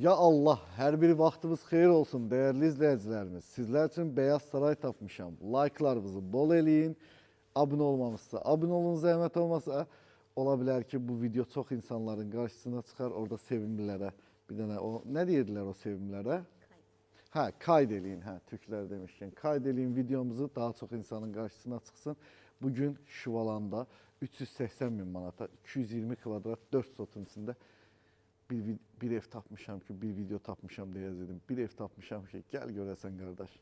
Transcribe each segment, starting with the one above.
Ya Allah, hər bir vaxtınız xeyir olsun dəyərli izləyicilərimiz. Sizlər üçün Beyaz Saray tapmışam. Like'larınızı bol eləyin. Abunə olmamışsa, abunə olun, zəhmət olmasa. Ola bilər ki, bu video çox insanların qarşısına çıxar. Orada sevimlilərə bir dənə o, nə deyirdilər o sevimlilərə? Hə, kayd eləyin, hə, türklər demişkən. Kayd eləyin videomuzu, daha çox insanın qarşısına çıxsın. Bugün Şuvalanda 380 min manata, 220 kvadrat 4 sotun içində bir ev tapmışam ki, bir video tapmışam deyə dedim. Bir ev tapmışam ki, gəl görəsən qardaş.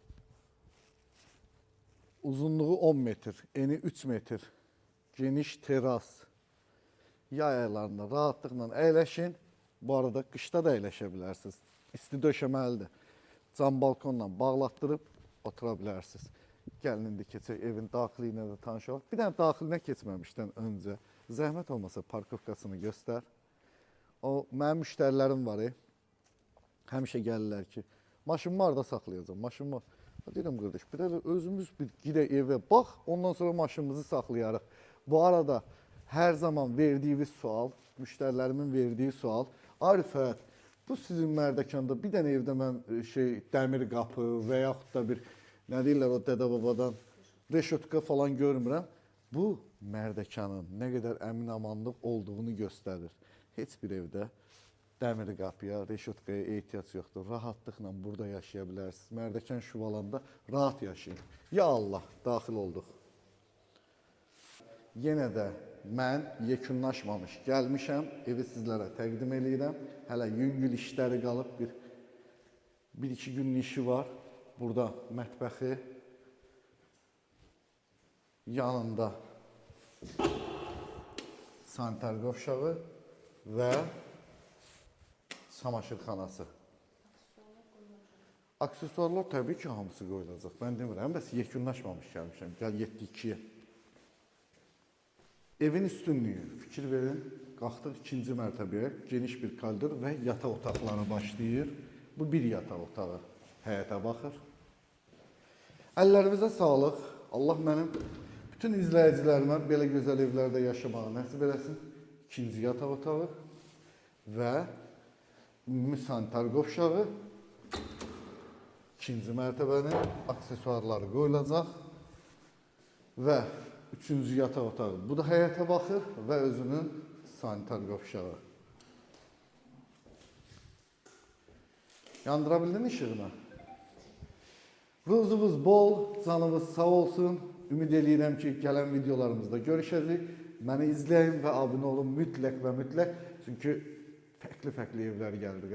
Uzunluğu 10 metr, eni 3 metr, geniş teras. Yay aylarında rahatlıqla əyləşin. Bu arada qışda da əyləşə bilərsiniz. İsti döşəməlidir. Cam balkonla bağlatdırıb otura bilərsiniz. Gəlin indi keçək evin daxili ilə də tanış olaq. Bir dənə daxilinə keçməmişdən öncə zəhmət olmasa parkovkasını göstər. O mənim müştərilərim var. Həmişə gəlirlər ki, maşınımı harada saxlayacağam? Maşınımı deyirəm qardaş, bir də özümüz bir girək evə bax, ondan sonra maşınımızı saxlayarıq. Bu arada hər zaman verdiyiniz sual, müştərilərimin verdiyi sual, Arifət, bu sizin Mərdəkanda bir dənə evdə mən dəmir qapı və yaxud da bir nə deyirlər o dədə-babadan reşotka falan görmürəm. Bu Mərdəkanın nə qədər əmin-amanlıq olduğunu göstərir. Heç bir evdə dəmir qapıya, reşotkaya ehtiyac yoxdur. Rahatlıqla burada yaşaya bilərsiniz. Mərdəkan Şuvalanda rahat yaşayın. Ya Allah, daxil olduq. Yenə də mən yekunlaşmamış gəlmişəm, evi sizlərə təqdim edirəm. Hələ yüngül işləri qalıb, bir-iki günün işi var. Burada mətbəxi, yanında sanitar qovşağı və çamaşırxanası. Aksesuarlar təbii ki, hamısı qoyulacaq. Mən demirəm, bəs yekunlaşmamış gəlmişəm. Gəl 7-2-yə. Evin üstünlüyü, fikir verin, qalxdıq ikinci mərtəbəyə, geniş bir koridor və yataq otaqları başlayır. Bu bir yataq otağı həyətə baxır. Əllərimizə sağlıq. Allah mənim bütün izləyicilərimə belə gözəl evlərdə yaşamağı nəsib eləsin. İkinci yataq otağı və ümumi sanitar qovşağı. İkinci mərtəbənin aksesuarları qoyulacaq və üçüncü yataq otağı. Bu da həyətə baxır və özünün sanitar qovşağı. Yandıra bildin işığını? Ruzunuz bol, canınız sağ olsun. Ümid edirəm ki, gələn videolarımızda görüşəcək. Məni izləyin və abunə olun mütləq və mütləq. Çünki fərqli evlər gəldi.